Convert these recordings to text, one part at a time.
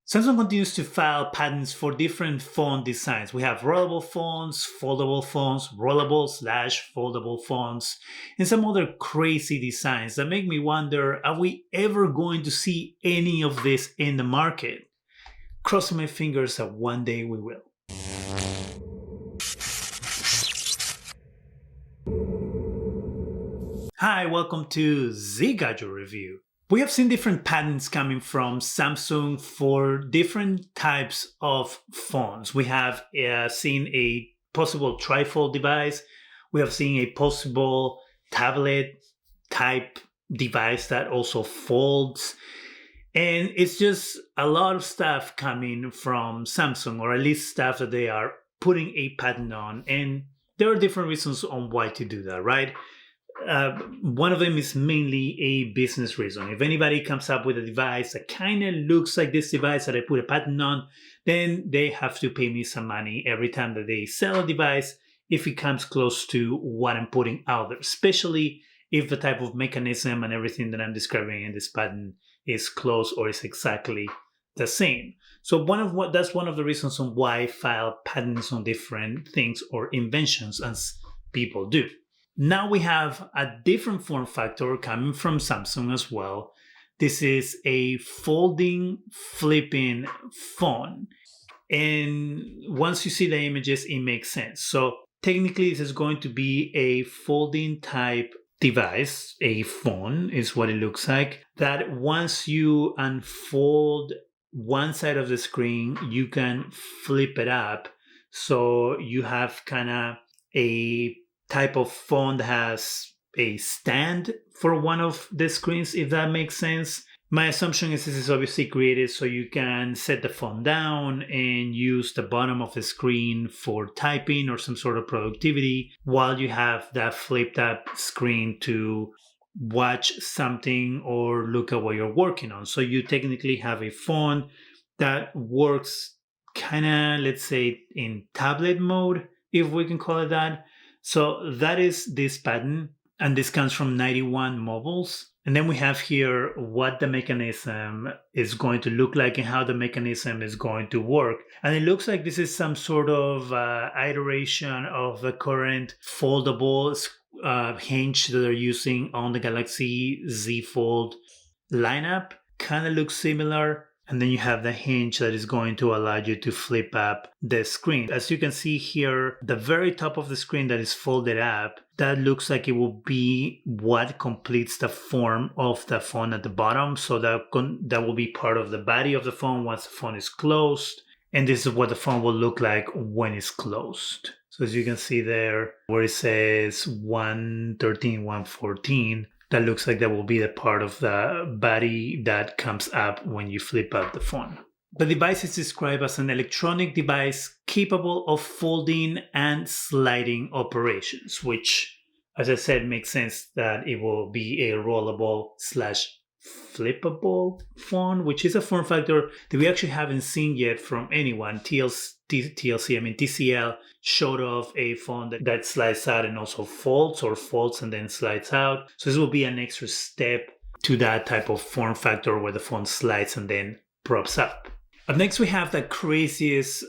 Samsung continues to file patents for different phone designs. We have rollable phones, rollable/foldable phones, and some other crazy designs that make me wonder, are we ever going to see any of this in the market? Crossing my fingers that one day we will. Hi, welcome to Zgadgetreview. We have seen different patents coming from Samsung for different types of phones. We have seen a possible trifold device. We have seen a possible tablet type device that also folds. And it's just a lot of stuff coming from Samsung, or at least stuff that they are putting a patent on. And there are different reasons on why to do that, right? One of them is mainly a business reason. If anybody comes up with a device that kind of looks like this device that I put a patent on, then they have to pay me some money every time that they sell a device if it comes close to what I'm putting out there, especially if the type of mechanism and everything that I'm describing in this patent is close or is exactly the same. So that's one of the reasons on why I file patents on different things or inventions, as people do. Now we have a different form factor coming from Samsung as well. This is a folding, flipping phone. And once you see the images, it makes sense. So technically, this is going to be a folding type device. A phone is what it looks like. That once you unfold one side of the screen, you can flip it up. So you have kind of a type of phone that has a stand for one of the screens, if that makes sense. My assumption is this is obviously created so you can set the phone down and use the bottom of the screen for typing or some sort of productivity, while you have that flipped up screen to watch something or look at what you're working on. So you technically have a phone that works kind of, let's say, in tablet mode, if we can call it that. So that is this patent, and this comes from 91 Mobiles. And then we have here what the mechanism is going to look like and how the mechanism is going to work. And it looks like this is some sort of iteration of the current foldable hinge that they're using on the Galaxy Z Fold lineup. Kind of looks similar. And then you have the hinge that is going to allow you to flip up the screen. As you can see here, the very top of the screen that is folded up, that looks like it will be what completes the form of the phone at the bottom. So that will be part of the body of the phone once the phone is closed. And this is what the phone will look like when it's closed. So as you can see there, where it says 113, 114, that looks like that will be the part of the body that comes up when you flip up the phone. The device is described as an electronic device capable of folding and sliding operations, which, as I said, makes sense that it will be a rollable/flippable phone, which is a form factor that we actually haven't seen yet from anyone. TCL showed off a phone that slides out and also folds, or folds and then slides out. So this will be an extra step to that type of form factor where the phone slides and then props up. Up next, we have the craziest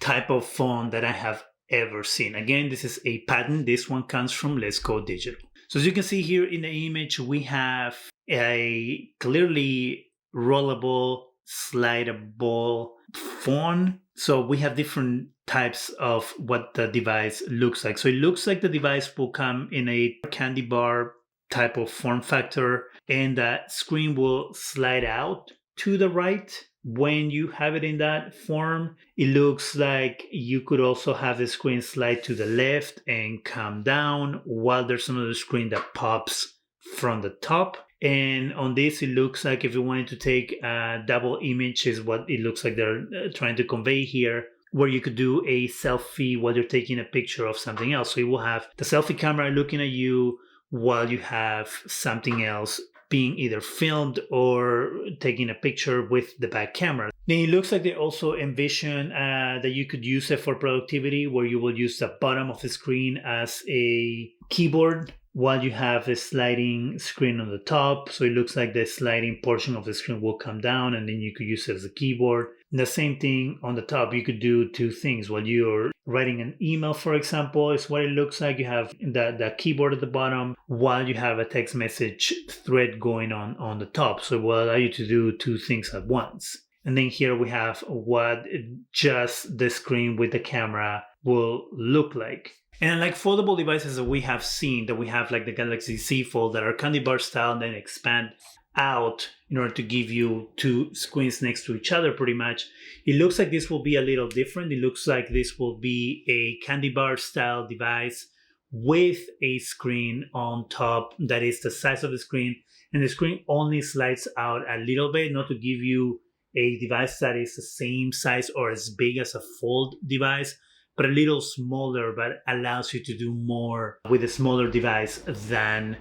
type of phone that I have ever seen. Again, this is a patent. This one comes from Let's Go Digital. So as you can see here in the image, we have a clearly rollable, slidable phone. So we have different types of what the device looks like. So it looks like the device will come in a candy bar type of form factor, and that screen will slide out to the right when you have it in that form. It looks like you could also have the screen slide to the left and come down, while there's another screen that pops from the top. And on this, it looks like if you wanted to take a double image, is what it looks like they're trying to convey here, where you could do a selfie while you're taking a picture of something else. So you will have the selfie camera looking at you while you have something else being either filmed or taking a picture with the back camera. Then it looks like they also envision that you could use it for productivity, where you will use the bottom of the screen as a keyboard while you have a sliding screen on the top. So it looks like the sliding portion of the screen will come down and then you could use it as a keyboard. The same thing on the top. You could do two things. While you're writing an email, for example, is what it looks like. You have the keyboard at the bottom while you have a text message thread going on the top. So it will allow you to do two things at once. And then here we have what just the screen with the camera will look like. And like foldable devices that we have seen, that we have like the Galaxy Z Fold that are candy bar style and then expand out in order to give you two screens next to each other pretty much. It looks like this will be a little different. It looks like this will be a candy bar style device with a screen on top that is the size of the screen, and the screen only slides out a little bit, not to give you a device that is the same size or as big as a fold device, but a little smaller, but allows you to do more with a smaller device than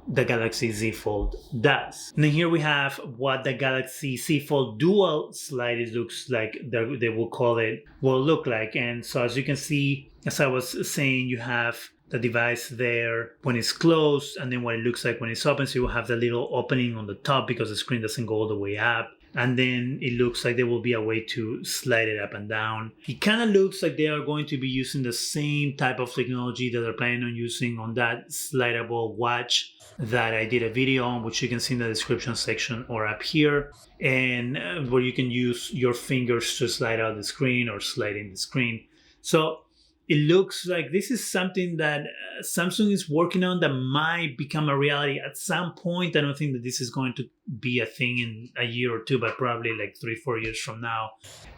the Galaxy Z Fold does. And then here we have what the Galaxy Z Fold Dual Slide looks like, they will call it, will look like. And so as you can see, as I was saying, you have the device there when it's closed, and then what it looks like when it's open. So you will have the little opening on the top because the screen doesn't go all the way up. And then it looks like there will be a way to slide it up and down. It kind of looks like they are going to be using the same type of technology that they're planning on using on that slidable watch that I did a video on, which you can see in the description section or up here, and where you can use your fingers to slide out the screen or slide in the screen. So it looks like this is something that Samsung is working on that might become a reality at some point. I don't think that this is going to be a thing in a year or two, but probably like 3-4 years from now,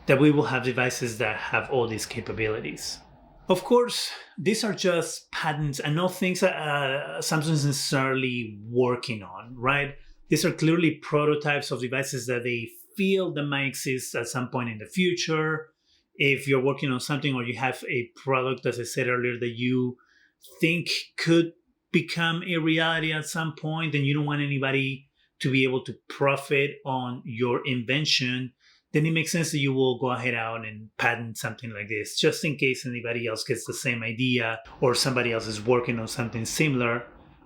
that we will have devices that have all these capabilities. Of course, these are just patents and not things that Samsung is necessarily working on, right? These are clearly prototypes of devices that they feel that might exist at some point in the future. If you're working on something or you have a product, as I said earlier, that you think could become a reality at some point and you don't want anybody to be able to profit on your invention, then it makes sense that you will go ahead out and patent something like this, just in case anybody else gets the same idea or somebody else is working on something similar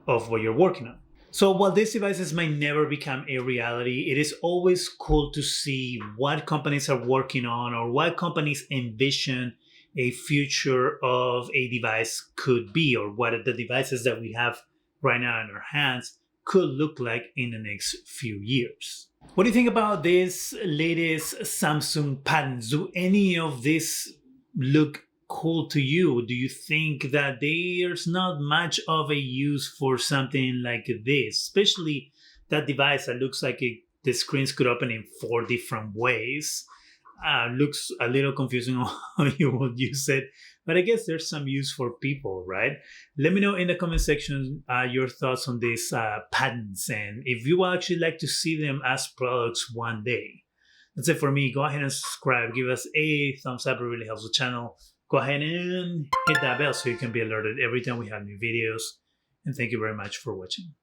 of what you're working on. So while these devices might never become a reality, it is always cool to see what companies are working on or what companies envision a future of a device could be, or what the devices that we have right now in our hands could look like in the next few years. What do you think about this latest Samsung patents? Do any of this look cool to you? Do you think that there's not much of a use for something like this, especially that device that looks like the screens could open in 4 different ways? Looks a little confusing on how you would use it, but I guess there's some use for people, right? Let me know in the comment section your thoughts on these patents, and if you would actually like to see them as products one day. That's it for me. Go ahead and subscribe. Give us a thumbs up. It really helps the channel. Go ahead and hit that bell so you can be alerted every time we have new videos. And thank you very much for watching.